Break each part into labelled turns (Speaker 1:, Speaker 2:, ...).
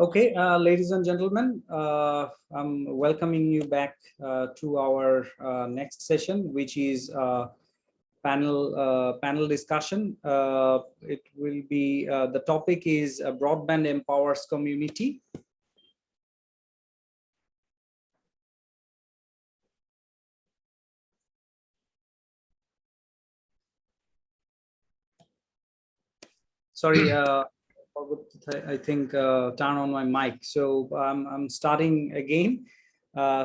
Speaker 1: Okay, ladies and gentlemen, I'm welcoming you back to our next session, which is panel discussion. It will be the topic is broadband empowers community. Sorry, I think turn on my mic. So I'm starting again.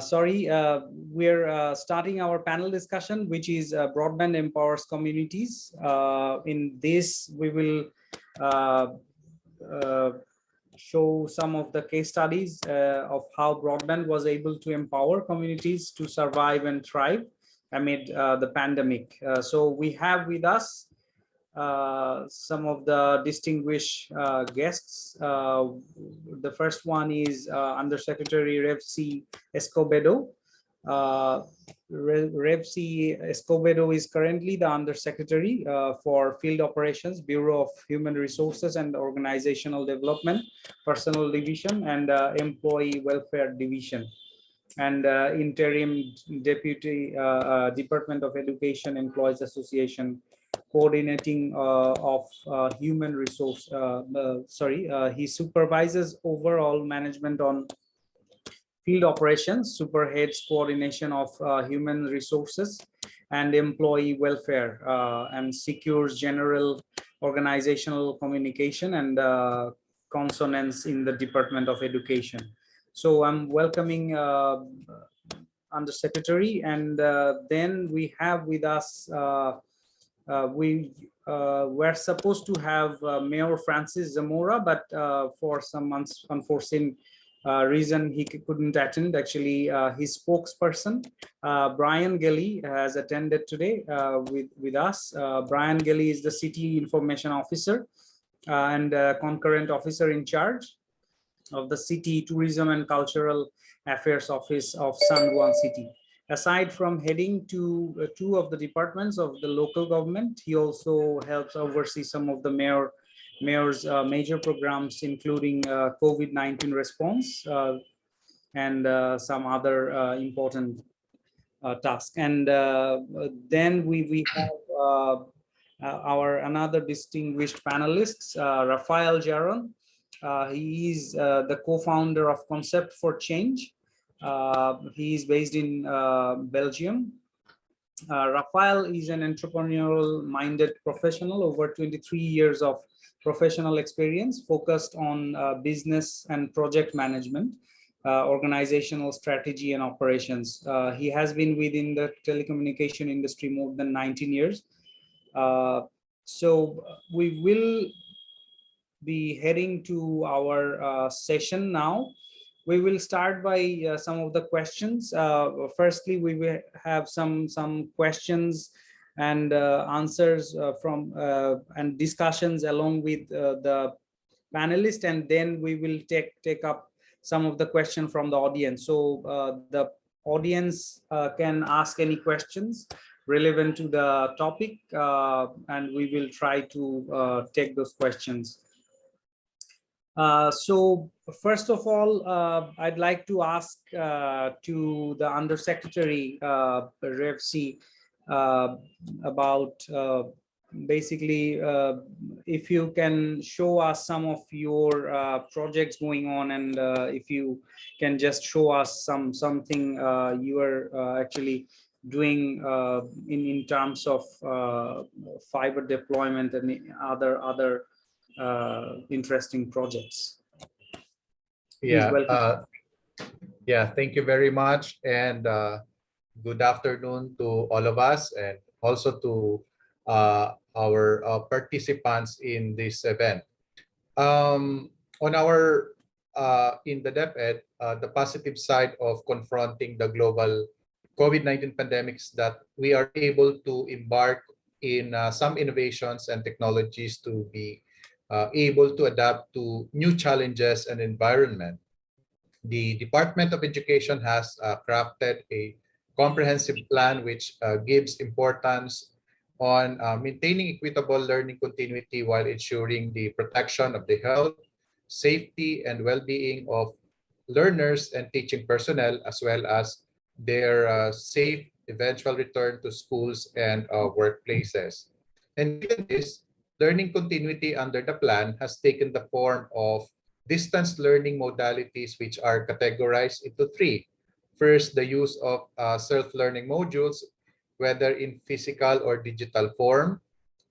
Speaker 1: Sorry, we're starting our panel discussion, which is broadband empowers communities. In this, we will show some of the case studies of how broadband was able to empower communities to survive and thrive amid the pandemic. So we have with us some of the distinguished guests. The first one is Undersecretary Revsee Escobedo. Revsee Escobedo is currently the Undersecretary for Field Operations, Bureau of Human Resources and Organizational Development, Personnel Division, and Employee Welfare Division, and Interim Deputy Department of Education Employees Association, coordinating of human resource. He supervises overall management on field operations, superheads coordination of human resources and employee welfare, and secures general organizational communication and consonance in the Department of Education. So I'm welcoming Undersecretary, and then we have with us we were supposed to have Mayor Francis Zamora, but for some unforeseen reason he couldn't attend. Actually, his spokesperson Brian Geli has attended today with us. Brian Geli is the City Information Officer and concurrent officer in charge of the City Tourism and Cultural Affairs Office of San Juan City. Aside from heading to two of the departments of the local government, he also helps oversee some of the mayor's major programs, including COVID-19 response and some other important tasks. And then we have our another distinguished panelists, Rafael Gerald. He is the co-founder of Concept for Change. He is based in Belgium. Rafael is an entrepreneurial-minded professional, over 23 years of professional experience, focused on business and project management, organizational strategy and operations. He has been within the telecommunication industry more than 19 years. So we will be heading to our session now. We will start by some of the questions. Firstly, we will have some questions and answers from and discussions along with the panelists, and then we will take up some of the questions from the audience. So the audience can ask any questions relevant to the topic, and we will try to take those questions. So first of all, I'd like to ask to the Undersecretary Revsee about basically if you can show us some of your projects going on, and if you can just show us something you are actually doing in terms of fiber deployment and other interesting projects.
Speaker 2: Yeah, thank you very much, and good afternoon to all of us, and also to our participants in this event. On our in the DepED, the positive side of confronting the global COVID-19 pandemic is that we are able to embark in some innovations and technologies to be able to adapt to new challenges and environment. The Department of Education has crafted a comprehensive plan which gives importance on maintaining equitable learning continuity while ensuring the protection of the health, safety and well-being of learners and teaching personnel, as well as their safe eventual return to schools and workplaces. And given this, learning continuity under the plan has taken the form of distance learning modalities, which are categorized into three. First, the use of self-learning modules, whether in physical or digital form.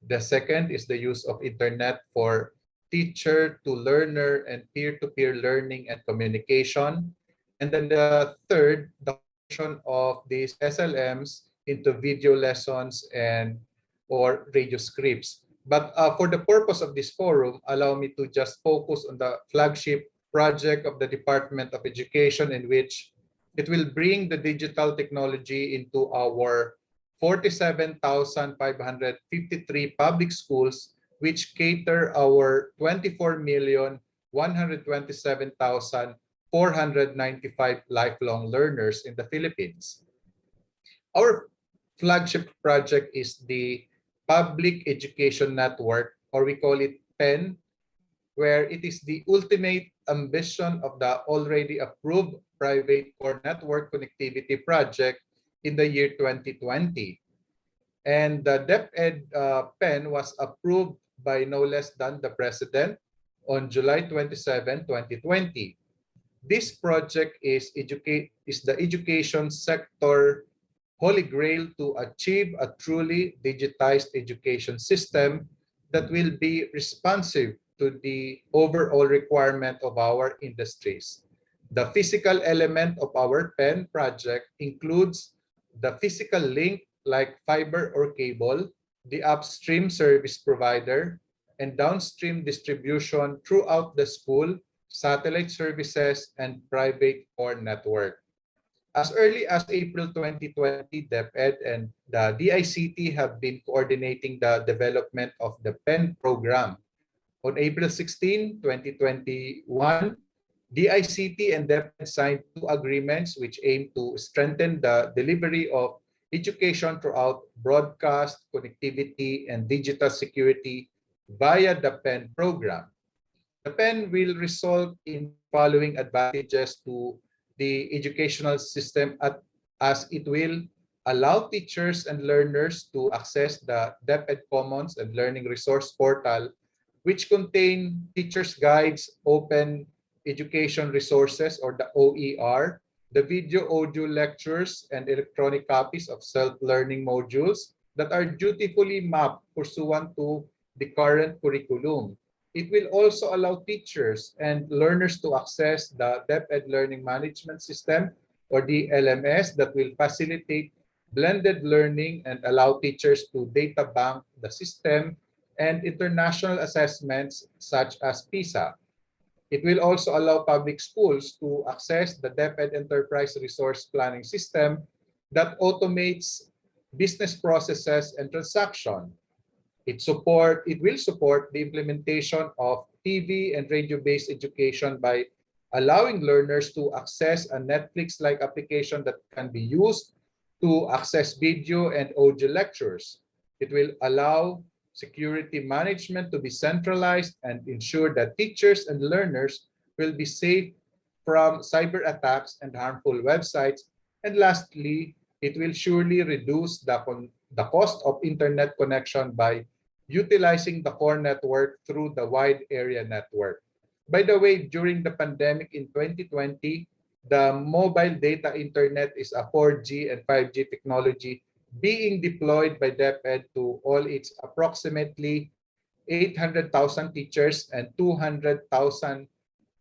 Speaker 2: The second is the use of internet for teacher to learner and peer-to-peer learning and communication. And then the third, the conversion of these SLMs into video lessons and or radio scripts. But for the purpose of this forum, allow me to just focus on the flagship project of the Department of Education, in which it will bring the digital technology into our 47,553 public schools, which cater our 24,127,495 lifelong learners in the Philippines. Our flagship project is the Public Education Network, or we call it PEN, where it is the ultimate ambition of the already approved private core network connectivity project in the year 2020. And the DepED PEN was approved by no less than the President on July 27, 2020. This project is the education sector holy grail to achieve a truly digitized education system that will be responsive to the overall requirement of our industries. The physical element of our PEN project includes the physical link like fiber or cable, the upstream service provider, and downstream distribution throughout the school, satellite services, and private core network. As early as April 2020, DepED and the DICT have been coordinating the development of the PEN program. On April 16, 2021, DICT and DepED signed two agreements which aim to strengthen the delivery of education throughout broadcast, connectivity, and digital security via the PEN program. The PEN will result in following advantages to the educational system as it will allow teachers and learners to access the DepEd Commons and Learning Resource Portal, which contain teachers' guides, open education resources, or the OER, the video audio lectures, and electronic copies of self-learning modules that are dutifully mapped pursuant to the current curriculum. It will also allow teachers and learners to access the DepEd Learning Management System, or the LMS, that will facilitate blended learning and allow teachers to data bank the system and international assessments such as PISA. It will also allow public schools to access the DepEd Enterprise Resource Planning System that automates business processes and transactions. It will support the implementation of TV and radio-based education by allowing learners to access a Netflix-like application that can be used to access video and audio lectures. It will allow security management to be centralized and ensure that teachers and learners will be safe from cyber attacks and harmful websites. And lastly, it will surely reduce the cost of internet connection by utilizing the core network through the wide area network. By the way, during the pandemic in 2020, the mobile data internet is a 4G and 5G technology being deployed by DepEd to all its approximately 800,000 teachers and 200,000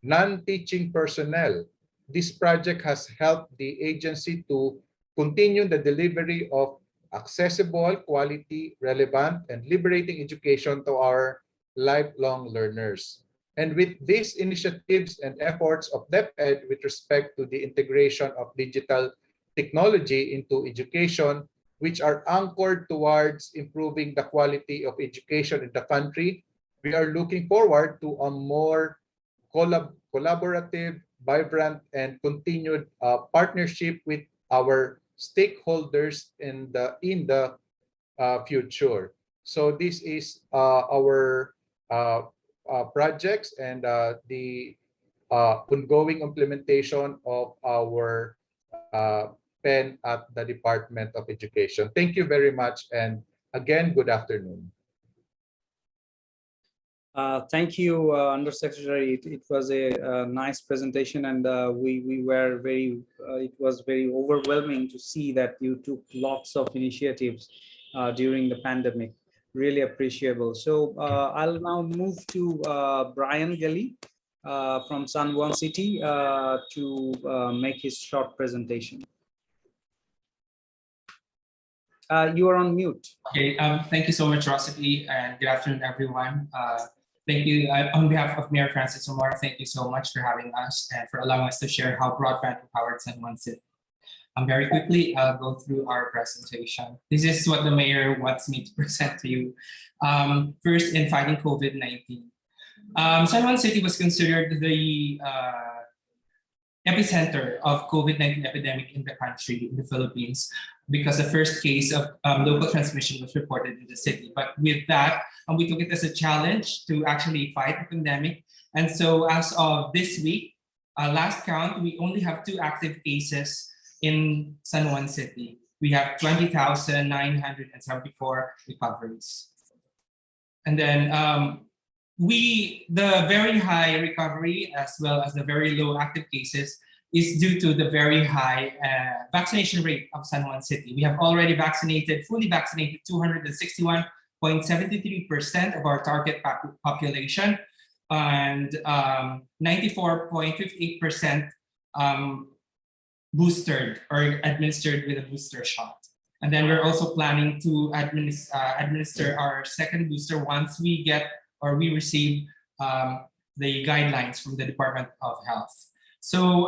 Speaker 2: non-teaching personnel. This project has helped the agency to continue the delivery of accessible, quality, relevant, and liberating education to our lifelong learners. And with these initiatives and efforts of DepEd with respect to the integration of digital technology into education, which are anchored towards improving the quality of education in the country, we are looking forward to a more collaborative, vibrant, and continued partnership with our stakeholders in the future. So this is our projects and the ongoing implementation of our pen at the Department of Education. Thank you very much, and again, good afternoon.
Speaker 1: Thank you, Undersecretary. It was a nice presentation, and we were very. It was very overwhelming to see that you took lots of initiatives during the pandemic. Really appreciable. So I'll now move to Brian Geli from San Juan City to make his short presentation. You are on mute.
Speaker 3: Okay, thank you so much, Revsee, and good afternoon, everyone. Thank you on behalf of Mayor Francis Zamora. Thank you so much for having us and for allowing us to share how broadband empowered San Juan City. Very quickly, I'll go through our presentation. This is what the mayor wants me to present to you. First, in fighting COVID-19. San Juan City was considered the epicenter of COVID-19 epidemic in the country, in the Philippines, because the first case of local transmission was reported in the city. But with that, we took it as a challenge to actually fight the pandemic. And so as of this week, last count, we only have 2 active cases in San Juan City. We have 20,974 recoveries. And then the very high recovery as well as the very low active cases is due to the very high vaccination rate of San Juan City. We have already fully vaccinated 261.73% of our target population and 94.58% boosted or administered with a booster shot. And then we're also planning to administer our second booster once we get or we receive the guidelines from the Department of Health. So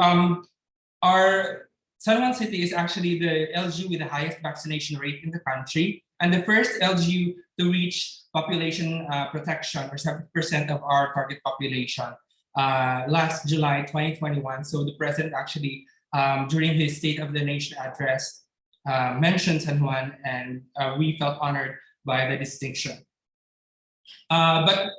Speaker 3: our San Juan City is actually the LGU with the highest vaccination rate in the country and the first LGU to reach population protection or 70% of our target population last July 2021. So the president actually during his State of the Nation address mentioned San Juan, and we felt honored by the distinction. But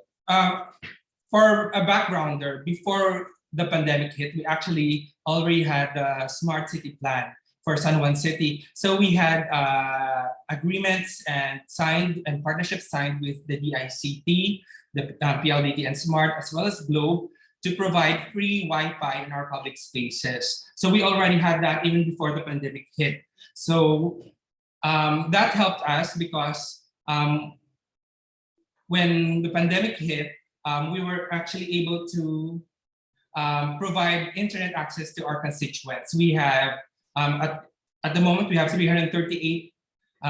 Speaker 3: for a backgrounder, before the pandemic hit, we actually already had a smart city plan for San Juan City. So we had agreements and partnerships signed with the DICT, the PLDT and SMART, as well as Globe, to provide free Wi-Fi in our public spaces. So we already had that even before the pandemic hit. So that helped us because when the pandemic hit, we were actually able to provide internet access to our constituents. We have, at the moment, we have 338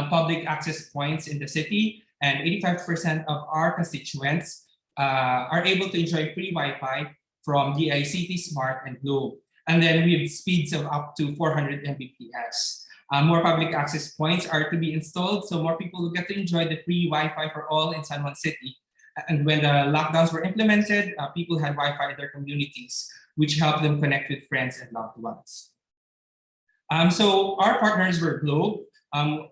Speaker 3: public access points in the city, and 85% of our constituents are able to enjoy free Wi-Fi from DICT, Smart, and Globe. And then we have speeds of up to 400 Mbps. More public access points are to be installed, so more people will get to enjoy the free Wi-Fi for all in San Juan City. And when the lockdowns were implemented, people had Wi-Fi in their communities, which helped them connect with friends and loved ones. So our partners were Globe,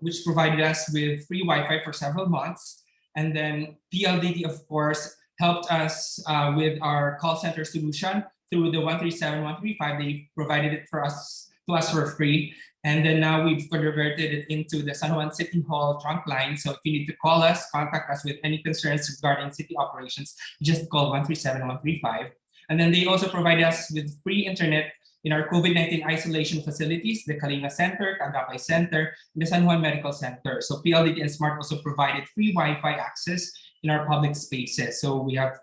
Speaker 3: which provided us with free Wi-Fi for several months. And then PLDT, of course, helped us with our call center solution through the 137-135. They provided it to us for free. And then now we've converted it into the San Juan City Hall trunk line. So if you need to call us, contact us with any concerns regarding city operations, just call 137-135. And then they also provide us with free internet in our COVID-19 isolation facilities, the Kalinga Center, Tagapay Center, and the San Juan Medical Center. So PLDT and SMART also provided free Wi-Fi access in our public spaces. So we have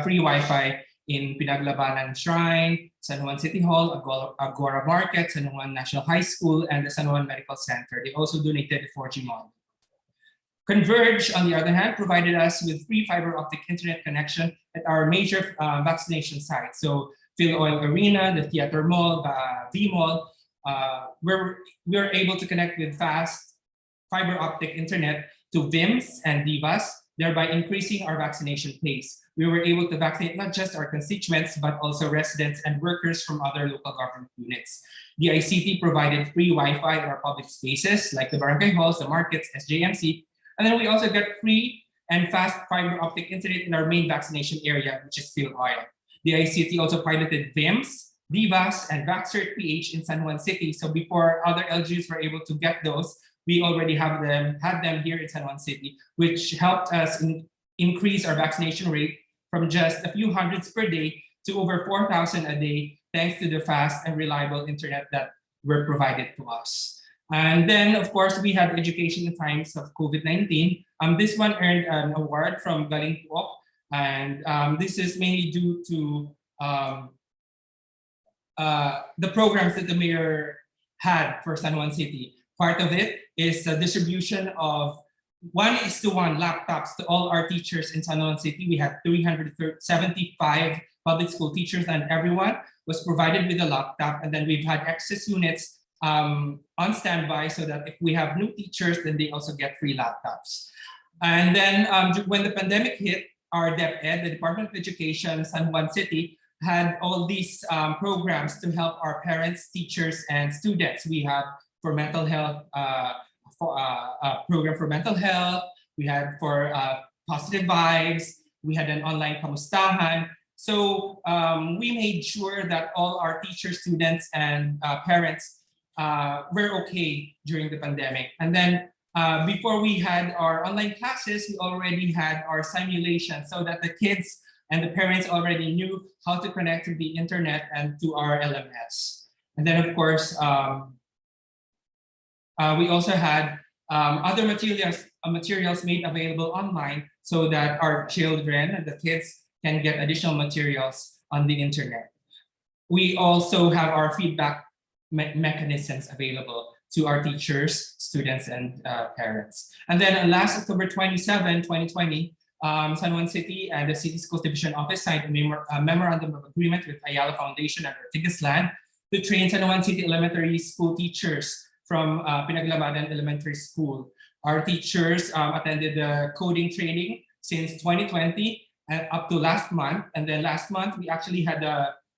Speaker 3: free Wi-Fi in Pinaglabanan Shrine, San Juan City Hall, Agora Market, San Juan National High School, and the San Juan Medical Center. They also donated a 4G modem. Converge, on the other hand, provided us with free fiber optic internet connection at our major vaccination sites. So Phil Oil Arena, the Theater Mall, the V Mall, where we're able to connect with fast fiber optic internet to VIMS and DIVAS, thereby increasing our vaccination pace. We were able to vaccinate not just our constituents, but also residents and workers from other local government units. The ICT provided free Wi-Fi in our public spaces, like the barangay halls, the markets, SJMC. And then we also got free and fast fiber optic internet in our main vaccination area, which is Phil Oil. The ICT also piloted VIMS, DIVAS, and VaxCert PH in San Juan City. So before other LGUs were able to get those, we already had them here in San Juan City, which helped us increase our vaccination rate from just a few hundreds per day to over 4,000 a day, thanks to the fast and reliable internet that were provided to us. And then, of course, we had education in times of COVID-19. This one earned an award from Galing Po, and this is mainly due to the programs that the mayor had for San Juan City. Part of it is the distribution of 1:1 laptops to all our teachers in San Juan City. We had 375 public school teachers, and everyone was provided with a laptop. And then we've had excess units on standby so that if we have new teachers, then they also get free laptops. And then when the pandemic hit, our DepED, the Department of Education, San Juan City, had all these programs to help our parents, teachers, and students. We have for mental health, a program for mental health. We had for positive vibes. We had an online kamustahan. So we made sure that all our teachers, students, and parents were okay during the pandemic. And then before we had our online classes, we already had our simulation so that the kids and the parents already knew how to connect to the internet and to our LMS. And then, of course, we also had other materials made available online so that our children and the kids can get additional materials on the internet. We also have our feedback mechanisms available to our teachers, students, and parents. And then last October 27, 2020, San Juan City and the City Schools Division Office signed a memorandum of agreement with Ayala Foundation and Ortigas Land to train San Juan City elementary school teachers from Pinaglabadan Elementary School. Our teachers attended the coding training since 2020 and up to last month. And then last month, we actually had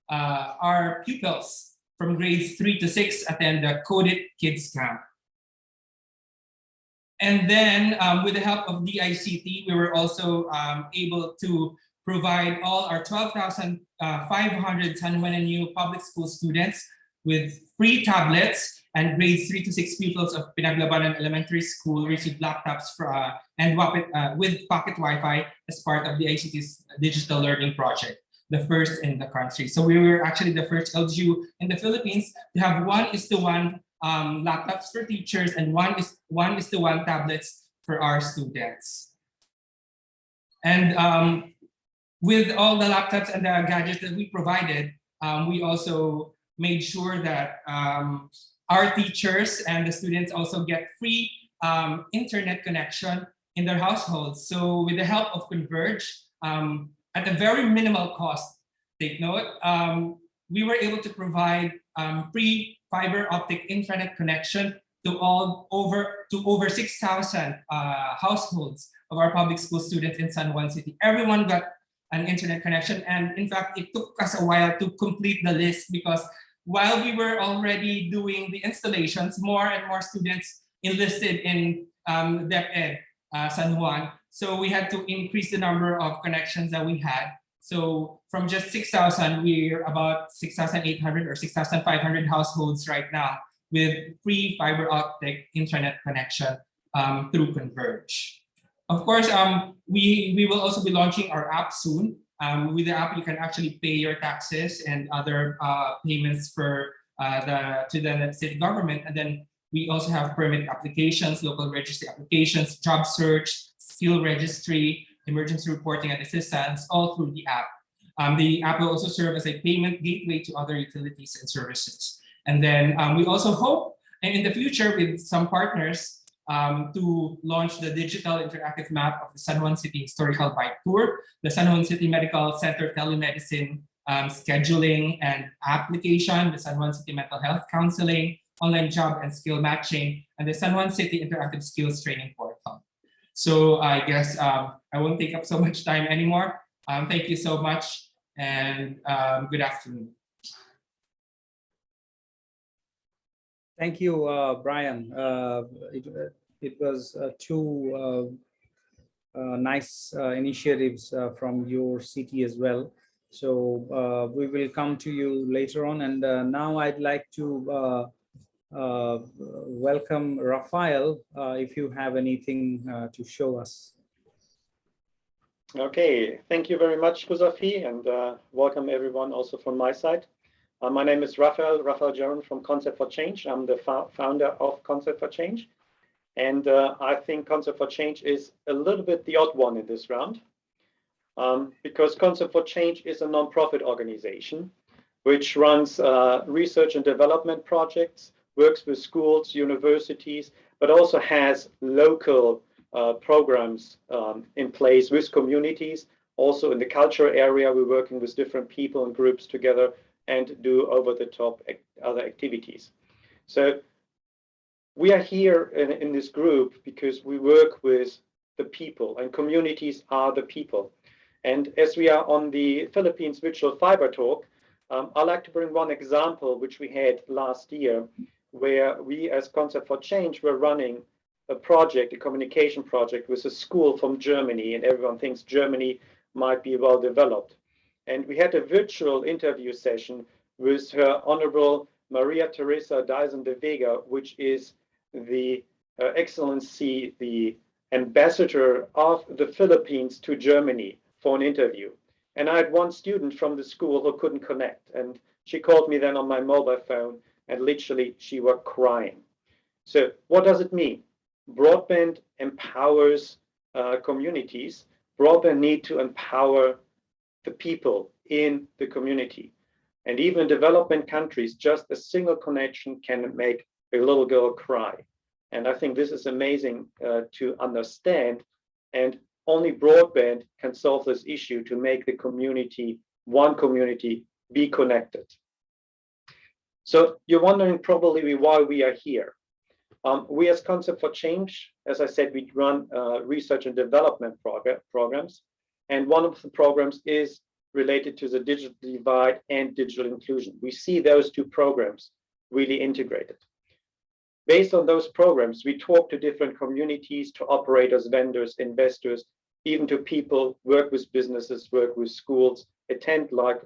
Speaker 3: our pupils from grades 3 to 6 attend the Coded Kids Camp. And then with the help of DICT, we were also able to provide all our 12,500 San Juanenyo public school students with free tablets, and grades 3 to 6 pupils of Pinaglabanan Elementary School received laptops with pocket Wi-Fi as part of the ICT's digital learning project, the first in the country. So we were actually the first LGU in the Philippines to have 1:1 laptops for teachers and 1:1 tablets for our students. And with all the laptops and the gadgets that we provided, we also made sure that our teachers and the students also get free internet connection in their households. So with the help of Converge, at a very minimal cost, take note, we were able to provide free fiber optic internet connection to over 6,000 households of our public school students in San Juan City. Everyone got an internet connection, and in fact, it took us a while to complete the list because while we were already doing the installations, more and more students enlisted in DepED San Juan. So we had to increase the number of connections that we had. So from just 6,000, we're about 6,800 or 6,500 households right now with free fiber optic internet connection through Converge. Of course, we will also be launching our app soon. With the app, you can actually pay your taxes and other payments for to the state government. And then we also have permit applications, local registry applications, job search, skill registry, emergency reporting and assistance, all through the app. The app will also serve as a payment gateway to other utilities and services. And then we also hope, and in the future with some partners, to launch the digital interactive map of the San Juan City Historical Bike Tour, the San Juan City Medical Center telemedicine scheduling and application, the San Juan City Mental Health Counseling, online job and skill matching, and the San Juan City Interactive Skills Training Portal. So I guess I won't take up so much time anymore. Thank you so much, and good afternoon.
Speaker 1: Thank you, Brian. It was two nice initiatives from your city as well. So we will come to you later on. And now I'd like to welcome Rafael, if you have anything to show us.
Speaker 4: Okay, thank you very much, Revsee, and welcome everyone also from my side. My name is Rafael Gerald from Concept for Change. I'm the founder of Concept for Change. And I think Concept for Change is a little bit the odd one in this round, because Concept for Change is a non-profit organization which runs research and development projects, works with schools, universities, but also has local programs in place with communities. Also in the culture area, we're working with different people and groups together and do over-the-top other activities. So we are here in this group because we work with the people, and communities are the people. And as we are on the Philippines Virtual FIBERTalk, I'd like to bring one example which we had last year, where we as Concept for Change were running a project, a communication project with a school from Germany, and everyone thinks Germany might be well developed. And we had a virtual interview session with Her Honorable Maria Teresa Dyson de Vega, which is the Excellency, the ambassador of the Philippines to Germany, for an interview. And I had one student from the school who couldn't connect, and she called me then on my mobile phone, and literally she was crying. So what does it mean? Broadband empowers communities. Broadband need to empower the people in the community. And even in development countries, just a single connection can make a little girl cry. And I think this is amazing to understand. And only broadband can solve this issue to make the community, one community, be connected. So you're wondering probably why we are here. We as Concept for Change, as I said, we run research and development programs. And one of the programs is related to the digital divide and digital inclusion. We see those two programs really integrated. Based on those programs, we talk to different communities, to operators, vendors, investors, even to people, work with businesses, work with schools, attend like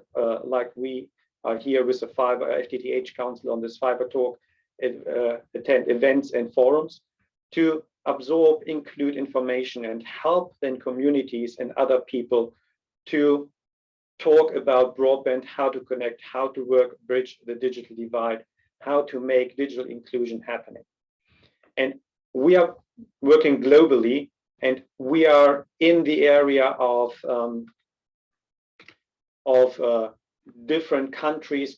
Speaker 4: we are here with the FTTH Council on this FIBERTalk, attend events and forums to absorb, include information, and help then communities and other people to talk about broadband, how to connect, how to work, bridge the digital divide, how to make digital inclusion happening. And we are working globally, and we are in the area of different countries,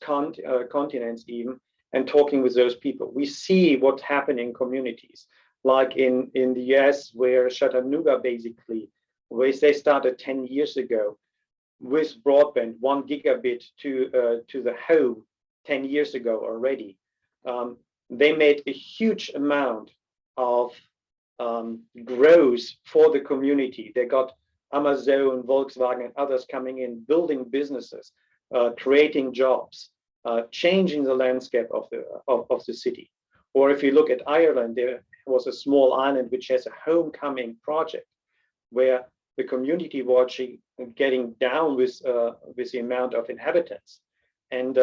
Speaker 4: continents even, and talking with those people. We see what's happening in communities, like in the US, where Chattanooga basically, where they started 10 years ago with broadband, 1 gigabit to the home 10 years ago already. They made a huge amount of growth for the community. They got Amazon, Volkswagen, and others coming in, building businesses, creating jobs, changing the landscape of the city. Or if you look at Ireland, there was a small island which has a homecoming project where the community was getting down with the amount of inhabitants. And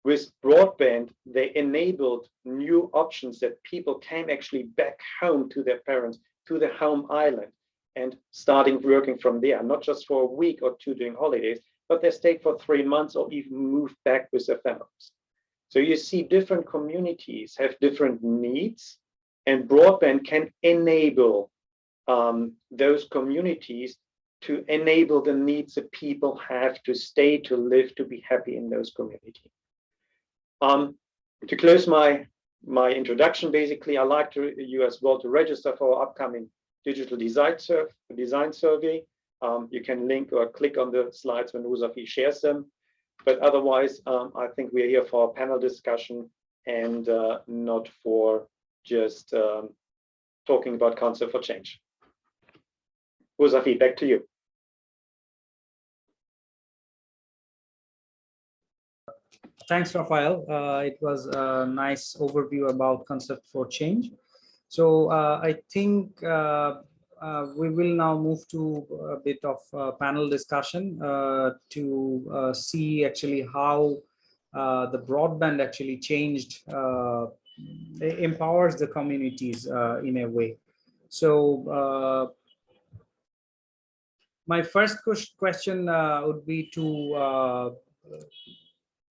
Speaker 4: with broadband, they enabled new options that people came actually back home to their parents, to their home island, and starting working from there, not just for a week or two during holidays, but they stayed for 3 months or even moved back with their families. So you see different communities have different needs, and broadband can enable those communities to enable the needs that people have to stay, to live, to be happy in those communities. To close my introduction, basically, I'd like you as well to register for our upcoming digital design survey. You can link or click on the slides when Revsee shares them. But otherwise, I think we're here for a panel discussion and not for just talking about Concept for Change. Revsee, back to you.
Speaker 1: Thanks, Rafael. It was a nice overview about Concept for Change. So I think we will now move to a bit of panel discussion to see actually how the broadband actually changed, empowers the communities in a way. So my first question would be to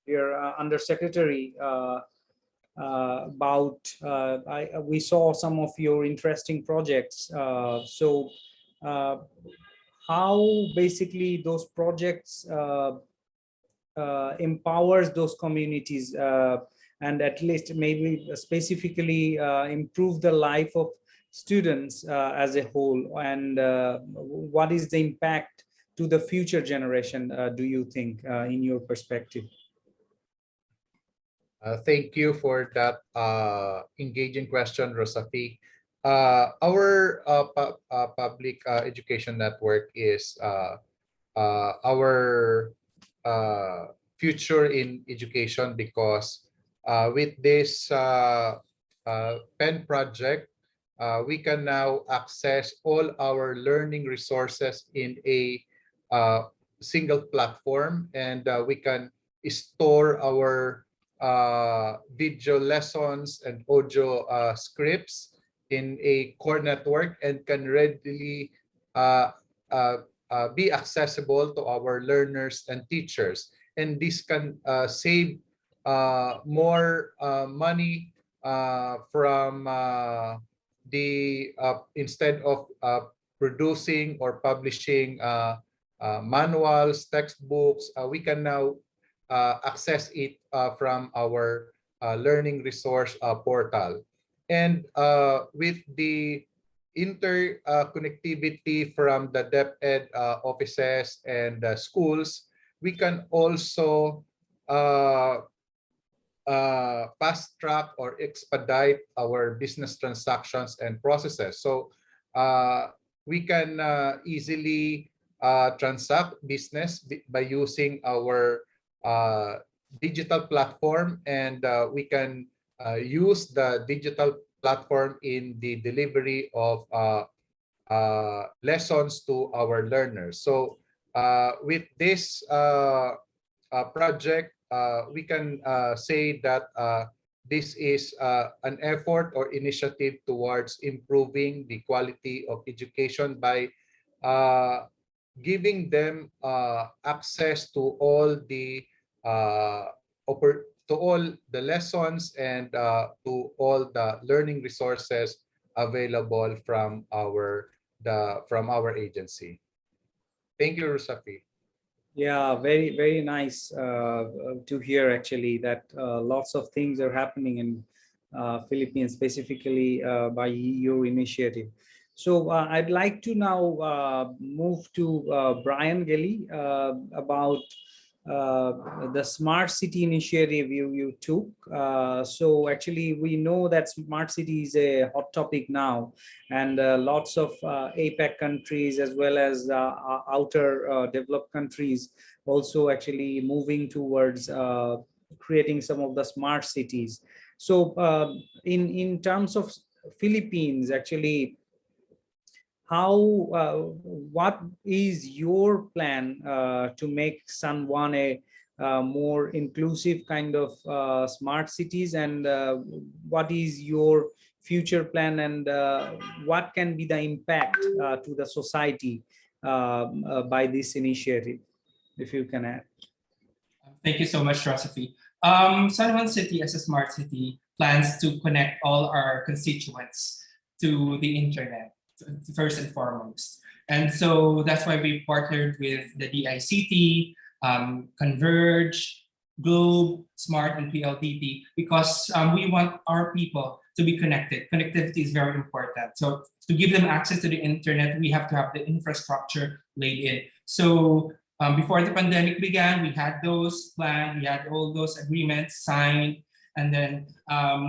Speaker 1: your Undersecretary about we saw some of your interesting projects. So how basically those projects empowers those communities and at least maybe specifically improve the life of students as a whole, and what is the impact to the future generation, do you think, in your perspective?
Speaker 2: Thank you for that engaging question, Revsee. Our public education network is our future in education, because with this pen project, we can now access all our learning resources in a single platform, and we can store our video lessons and audio scripts in a core network, and can readily be accessible to our learners and teachers. And this can save more money from the instead of producing or publishing manuals, textbooks, we can now access it from our learning resource portal. And with the interconnectivity from the DepED offices and schools, we can also fast track or expedite our business transactions and processes. So we can easily transact business by using our digital platform, and we can use the digital platform in the delivery of lessons to our learners. So with this project, we can say that this is an effort or initiative towards improving the quality of education by giving them access to all the lessons and to all the learning resources available from our agency. Thank you, Revsee.
Speaker 1: Yeah, very, very nice to hear actually that lots of things are happening in Philippines, specifically by your initiative. So I'd like to now move to Brian Geli about the smart city initiative you took. So actually we know that smart city is a hot topic now, and lots of APEC countries as well as outer developed countries also actually moving towards creating some of the smart cities. So in terms of Philippines, actually, how what is your plan to make San Juan a more inclusive kind of smart cities, and what is your future plan, and what can be the impact to the society by this initiative, if you can add?
Speaker 3: Thank you so much, Revsee. San Juan City as a smart city plans to connect all our constituents to the internet, first and foremost. And so that's why we partnered with the DICT, Converge, Globe, Smart, and PLDT, because we want our people to be connected. Connectivity is very important. So to give them access to the internet, we have to have the infrastructure laid in. So before the pandemic began, we had those planned, we had all those agreements signed. And then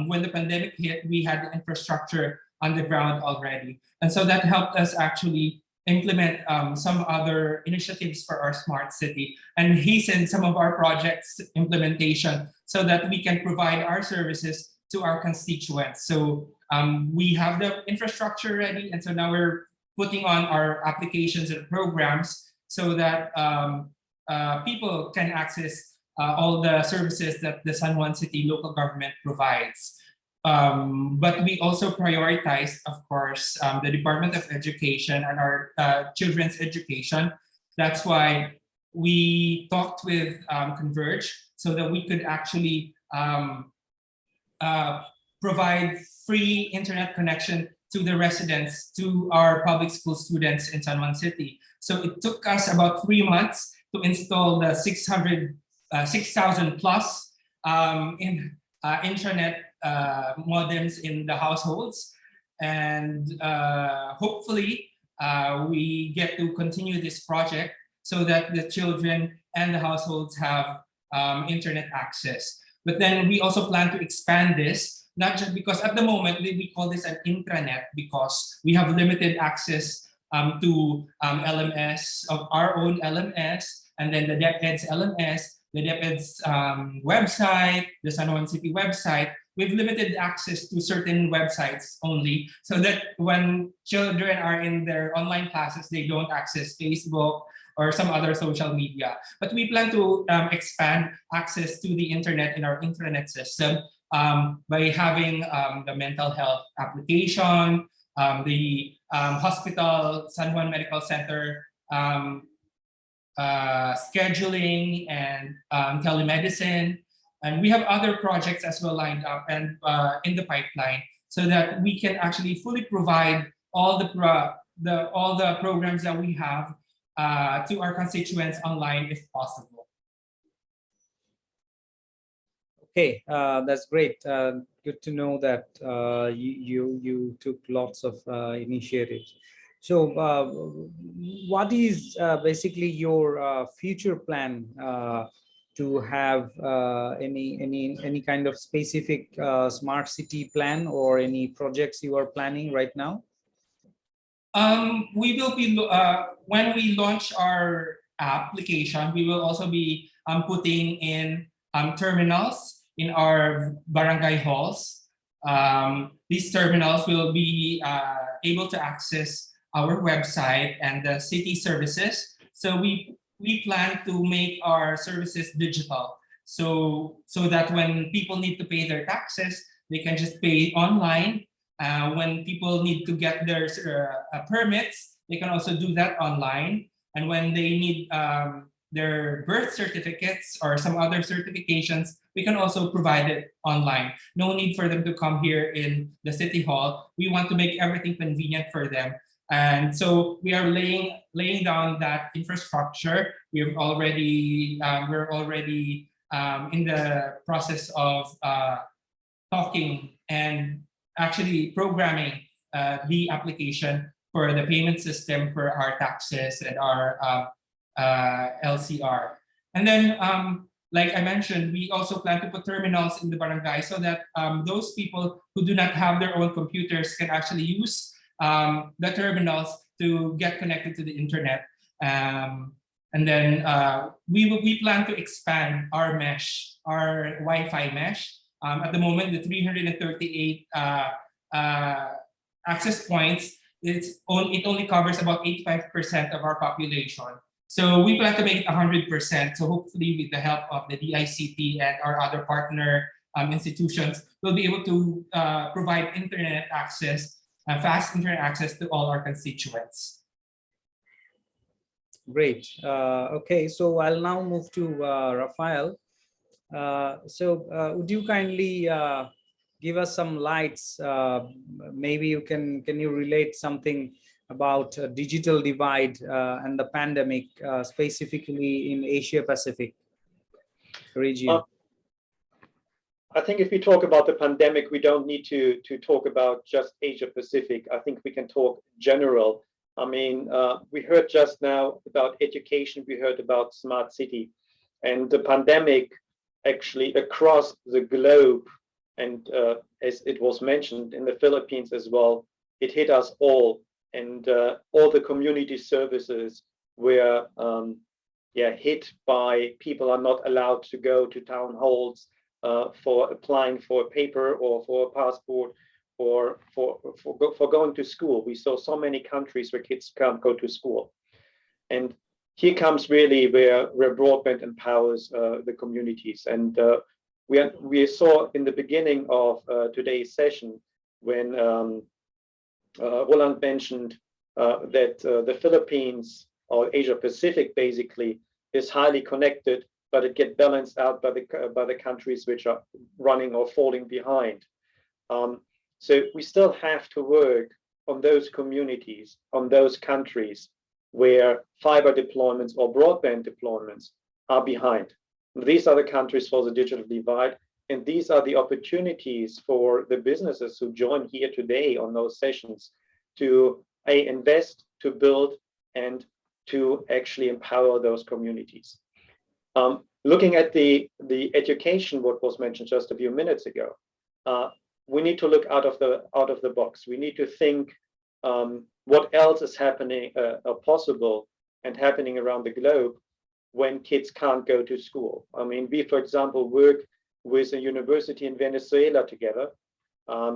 Speaker 3: when the pandemic hit, we had the infrastructure on the ground already. And so that helped us actually implement some other initiatives for our smart city and hasten some of our projects implementation so that we can provide our services to our constituents. So we have the infrastructure ready, and so now we're putting on our applications and programs so that people can access all the services that the San Juan City local government provides. But we also prioritize, of course, the Department of Education and our children's education. That's why we talked with Converge so that we could actually provide free internet connection to the residents, to our public school students in San Juan City. So it took us about 3 months to install the 6,000 plus intranet modems in the households. And hopefully we get to continue this project so that the children and the households have internet access. But then we also plan to expand this, not just because at the moment we call this an intranet because we have limited access to LMS of our own LMS, and then the DepED's LMS, the DepED's website, the San Juan City website. We've limited access to certain websites only, so that when children are in their online classes, they don't access Facebook or some other social media. But we plan to expand access to the internet in our intranet system by having the mental health application, the hospital, San Juan Medical Center scheduling and telemedicine. And we have other projects as well lined up and in the pipeline so that we can actually fully provide all the programs that we have to our constituents online if possible.
Speaker 1: Okay, that's great. Good to know that you took lots of initiatives. So what is basically your future plan to have any kind of specific smart city plan or any projects you are planning right now?
Speaker 3: We will be when we launch our application, we will also be putting in terminals in our barangay halls. These terminals will be able to access our website and the city services. So we plan to make our services digital, so that when people need to pay their taxes, they can just pay online. When people need to get their permits, they can also do that online. And when they need their birth certificates or some other certifications, we can also provide it online. No need for them to come here in the City Hall. We want to make everything convenient for them. And so we are laying down that infrastructure. We're already in the process of talking and actually programming the application for the payment system for our taxes and our LCR. And then, like I mentioned, we also plan to put terminals in the barangay so that those people who do not have their own computers can actually use the terminals to get connected to the internet. And then we plan to expand our mesh, our Wi-Fi mesh. At the moment, the 338 access points, it only covers about 85% of our population. So we plan to make it 100%. So hopefully with the help of the DICT and our other partner institutions, we'll be able to provide internet access, fast internet access to all our constituents.
Speaker 1: Great. Okay, so I'll now move to Rafael. Would you kindly give us some lights? Maybe can you relate something about digital divide and the pandemic, specifically in Asia Pacific region?
Speaker 4: I think if we talk about the pandemic, we don't need to talk about just Asia Pacific. I think we can talk general. I mean, we heard just now about education, we heard about smart city, and the pandemic actually across the globe, and as it was mentioned in the Philippines as well, it hit us all, and all the community services were hit by people are not allowed to go to town halls for applying for a paper or for a passport for going to school. We saw so many countries where kids can't go to school. And here comes really where broadband empowers the communities. And we saw in the beginning of today's session when Roland mentioned that the Philippines or Asia Pacific basically is highly connected, but it gets balanced out by the countries which are running or falling behind. So we still have to work on those communities, on those countries where fiber deployments or broadband deployments are behind. These are the countries for the digital divide, and these are the opportunities for the businesses who join here today on those sessions to invest, to build, and to actually empower those communities. Looking at the education, what was mentioned just a few minutes ago, we need to look out of the box. We need to think what else is happening possible and happening around the globe when kids can't go to school. I mean, we, for example, work with a university in Venezuela together.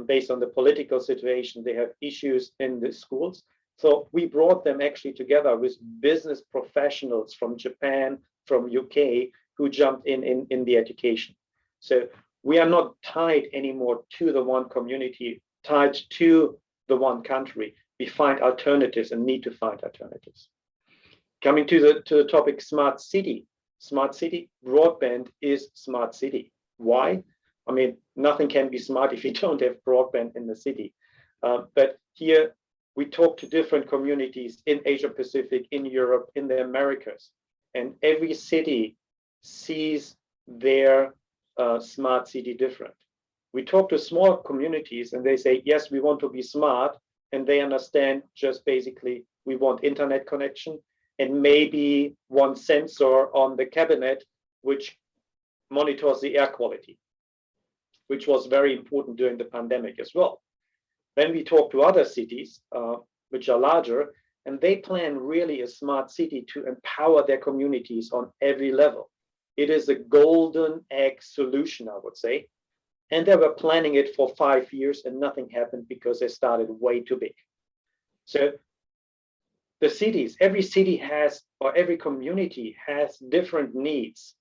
Speaker 4: Based on the political situation, they have issues in the schools. So we brought them actually together with business professionals from Japan, from UK, who jumped in the education. So we are not tied anymore to the one community, tied to the one country. We find alternatives and need to find alternatives. Coming to the topic smart city. Smart city, broadband is smart city. Why? I mean, nothing can be smart if you don't have broadband in the city. But here we talk to different communities in Asia Pacific, in Europe, in the Americas, and every city sees their smart city different. We talk to small communities and they say, yes, we want to be smart. And they understand just basically, we want internet connection and maybe one sensor on the cabinet, which monitors the air quality, which was very important during the pandemic as well. Then we talk to other cities, which are larger, and they plan really a smart city to empower their communities on every level. It is a golden egg solution, I would say. And they were planning it for 5 years and nothing happened because they started way too big. So the cities, every city has, or every community has different needs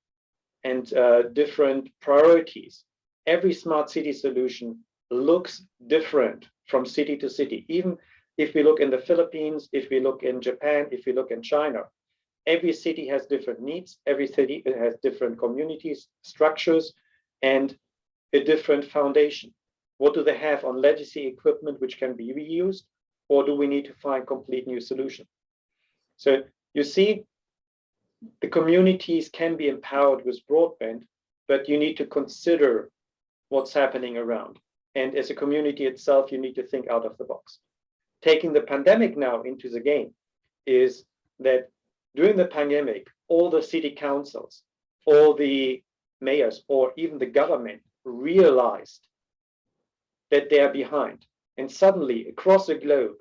Speaker 4: and different priorities. Every smart city solution looks different from city to city. Even if we look in the Philippines, if we look in Japan, if we look in China, every city has different needs. Every city has different communities, structures, and a different foundation. What do they have on legacy equipment which can be reused, or do we need to find complete new solution? So you see, the communities can be empowered with broadband, but you need to consider what's happening around. And as a community itself, you need to think out of the box. Taking the pandemic now into the game is that during the pandemic, all the city councils, all the mayors, or even the government realized that they're behind. And suddenly across the globe,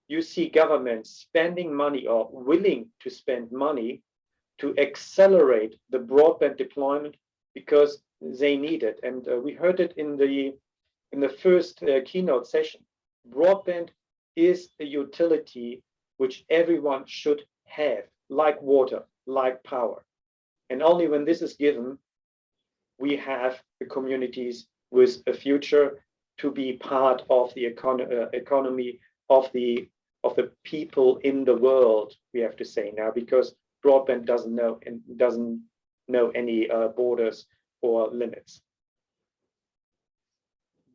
Speaker 4: you see governments spending money or willing to spend money to accelerate the broadband deployment because they need it. And we heard it in the first keynote session. Broadband is a utility which everyone should have, like water, like power. And only when this is given, we have the communities with a future to be part of the economy of the people in the world, we have to say now, because broadband doesn't know any borders or limits.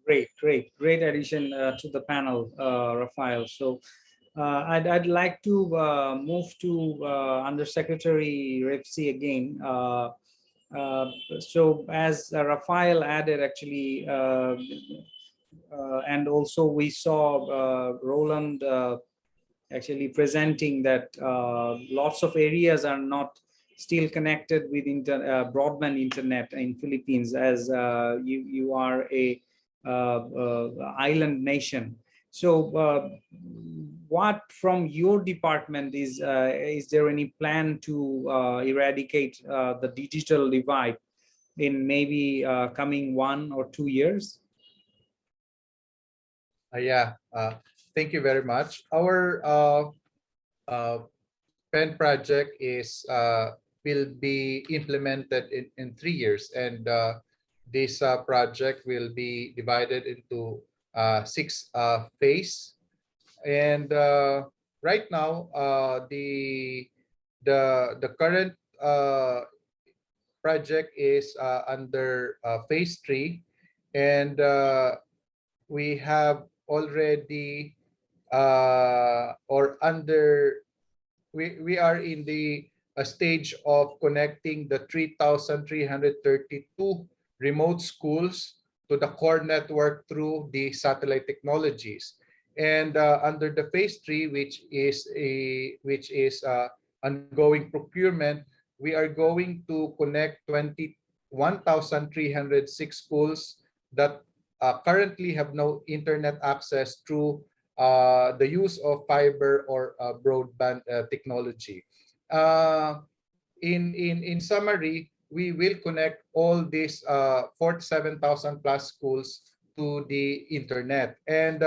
Speaker 1: Great addition to the panel, Rafael. So I'd like to move to Undersecretary Revsee again. So as Rafael added, actually, and also we saw Roland actually presenting that lots of areas are not still connected with broadband internet in Philippines, as you are a island nation. So what from your department is there any plan to eradicate the digital divide in maybe coming 1 or 2 years?
Speaker 2: Yeah, thank you very much. Our pen project is will be implemented in 3 years, and this project will be divided into 6 phase. And right now, the current project is under phase 3, and we have already or under we are in the stage of connecting the 3,332 remote schools to the core network through the satellite technologies. And under the phase 3, which is ongoing procurement, we are going to connect 21,306 schools that currently have no internet access through the use of fiber or broadband technology. In summary, we will connect all these 47,000 plus schools to the internet, and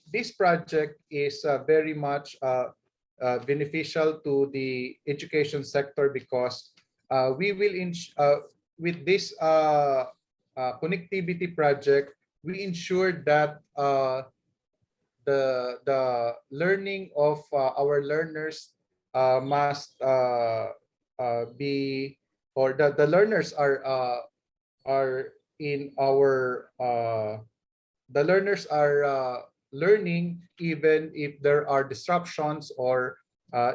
Speaker 2: this project is very much beneficial to the education sector, because we will with this connectivity project, we ensure that the learning of our learners must be, or the learners are in our the learners are learning even if there are disruptions, or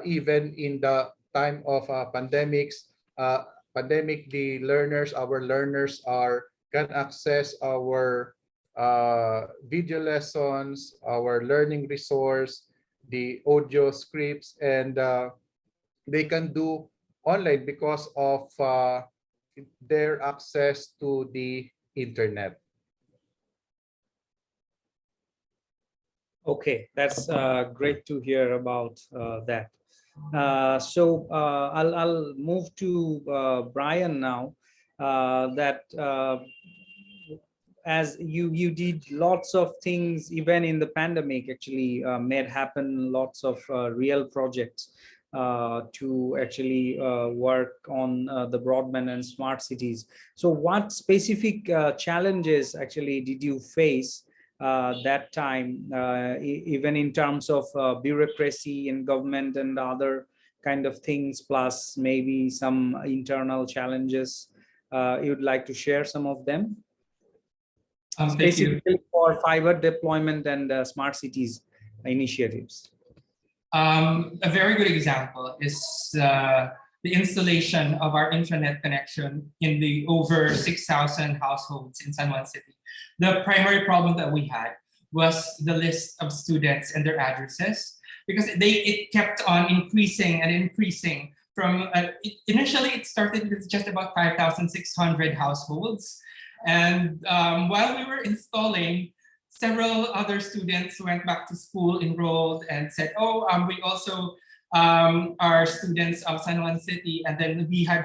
Speaker 2: even in the time of pandemics. The our learners can access our video lessons, our learning resource, the audio scripts, and they can do online because of their access to the internet.
Speaker 1: Okay, that's great to hear about that. So I'll move to Brian now. That as you did lots of things even in the pandemic, actually made happen lots of real projects to actually work on the broadband and smart cities. So what specific challenges actually did you face that time, even in terms of bureaucracy in government and other kind of things, plus maybe some internal challenges? You'd like to share some of them? Specifically for fiber deployment and smart cities initiatives.
Speaker 3: A very good example is the installation of our intranet connection in the over 6,000 households in San Juan City. The primary problem that we had was the list of students and their addresses, because it kept on increasing and increasing. From initially, it started with just about 5,600 households. And while we were installing, several other students went back to school, enrolled, and said, oh, we also are students of San Juan City. And then we had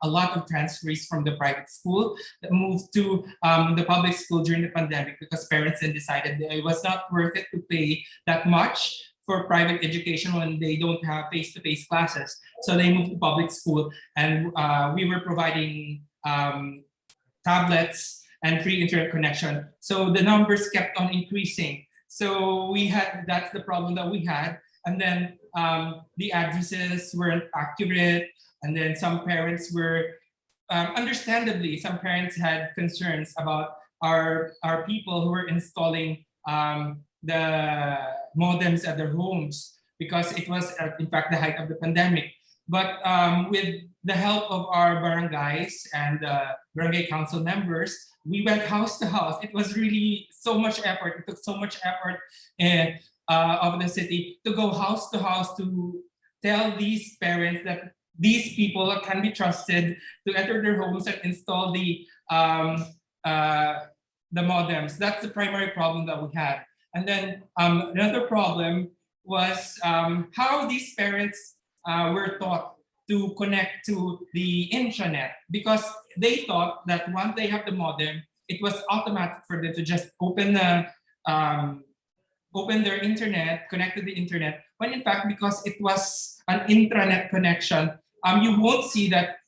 Speaker 3: a lot of transferees from the private school that moved to the public school during the pandemic, because parents then decided that it was not worth it to pay that much for private education when they don't have face-to-face classes. So they moved to public school, and we were providing tablets and free internet connection. So the numbers kept on increasing. So that's the problem that we had. And then the addresses weren't accurate. And then some parents were, understandably, some parents had concerns about our people who were installing the modems at their homes, because it was, in fact, the height of the pandemic. But with the help of our barangays and barangay council members, we went house to house. It was really so much effort. It took so much effort of the city to go house to house to tell these parents that these people can be trusted to enter their homes and install the modems. That's the primary problem that we had. And then another problem was how these parents were taught to connect to the intranet, because they thought that once they have the modem, it was automatic for them to just open their internet, connect to the internet, when in fact, because it was an intranet connection, you won't see that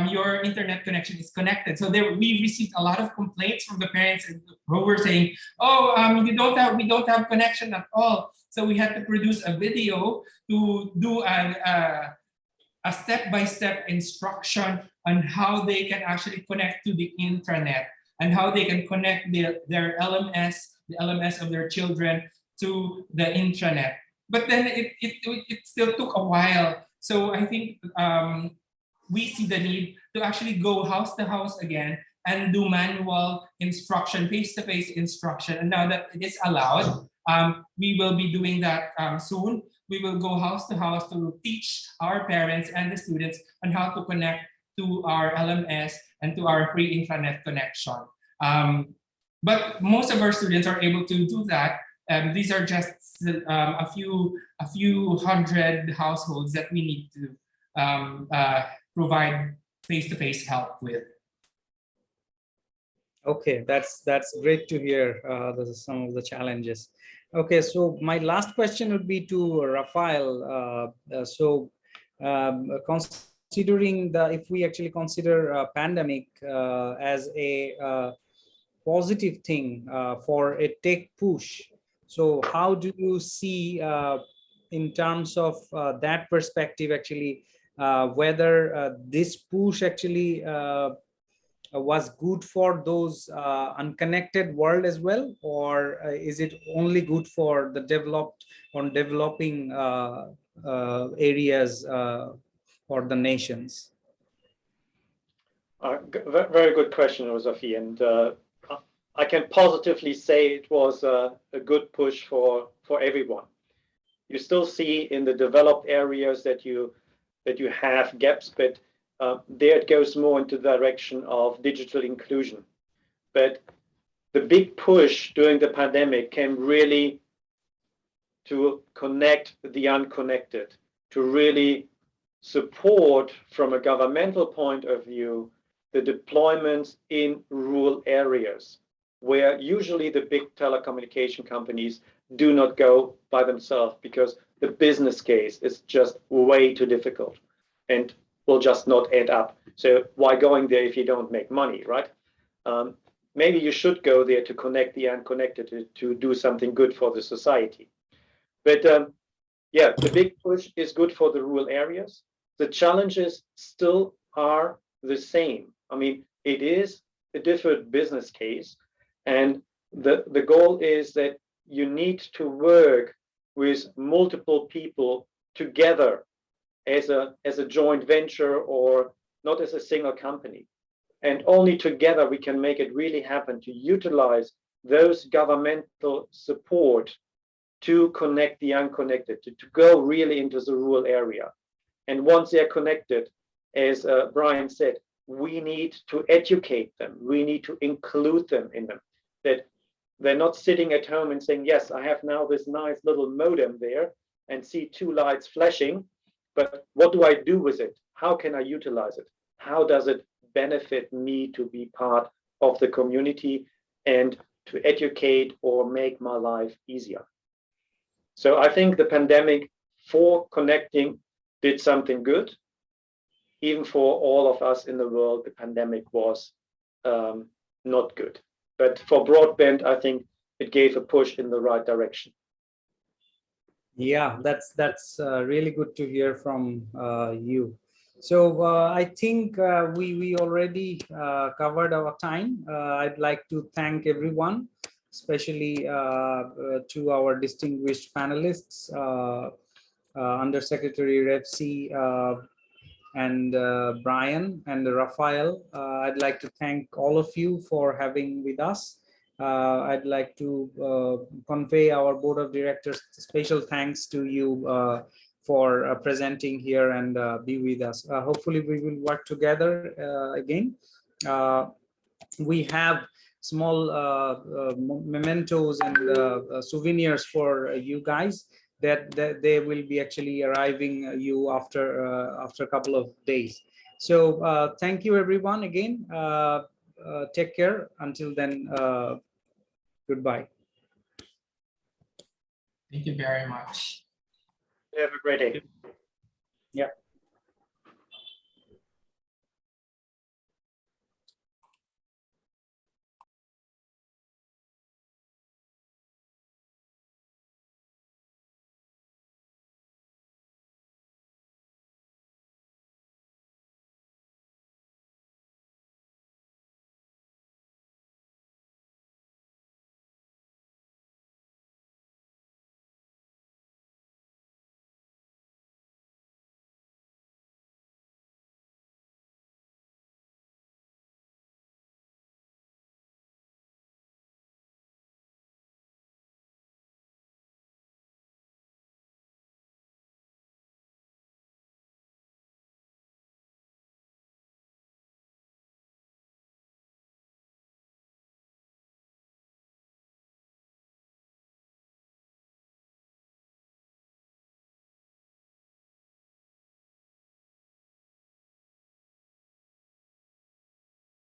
Speaker 3: your internet connection is connected. So we received a lot of complaints from the parents who were saying, "Oh, we don't have connection at all." So we had to produce a video to do a step-by-step instruction on how they can actually connect to the intranet and how they can connect their LMS, the LMS of their children, to the intranet. But then it still took a while. So I think we see the need to actually go house to house again and do manual instruction, face-to-face instruction. And now that it is allowed, we will be doing that soon. We will go house to house to teach our parents and the students on how to connect to our LMS and to our free intranet connection. But most of our students are able to do that. These are just a few hundred households that we need to provide face-to-face help with.
Speaker 1: Okay, that's great to hear. Those are some of the challenges. Okay, so my last question would be to Rafael. Considering if we actually consider a pandemic as a positive thing for a tech push, so how do you see in terms of that perspective actually whether this push actually was good for those unconnected world as well, or is it only good for the developing areas or the nations?
Speaker 4: Very good question, Revsee, and I can positively say it was a good push for everyone. You still see in the developed areas that you have gaps, but there it goes more into the direction of digital inclusion. But the big push during the pandemic came really to connect the unconnected, to really support from a governmental point of view the deployments in rural areas, where usually the big telecommunication companies do not go by themselves because the business case is just way too difficult and will just not add up. So why going there if you don't make money, right? Maybe you should go there to connect the unconnected, to do something good for the society. But yeah, the big push is good for the rural areas. The challenges still are the same. I mean, it is a different business case. And the goal is that you need to work with multiple people together as a joint venture or not as a single company. And only together we can make it really happen to utilize those governmental support to connect the unconnected, to go really into the rural area. And once they're connected, as Brian said, we need to educate them. We need to include them in them, that they're not sitting at home and saying, yes, I have now this nice little modem there and see two lights flashing, but what do I do with it? How can I utilize it? How does it benefit me to be part of the community and to educate or make my life easier? So I think the pandemic for connecting did something good. Even for all of us in the world, the pandemic was not good. But for broadband, I think it gave a push in the right direction.
Speaker 1: Yeah, that's really good to hear from you. So I think we already covered our time. I'd like to thank everyone, especially to our distinguished panelists, Undersecretary Revsee and Brian and Rafael. I'd like to thank all of you for having with us. I'd like to convey our board of directors special thanks to you for presenting here and be with us. Hopefully we will work together again. We have small mementos and souvenirs for you guys that they will be actually arriving you after a couple of days. So thank you everyone again. take care. Until then, goodbye.
Speaker 3: Thank you very much.
Speaker 4: Have a great day.
Speaker 1: Yeah.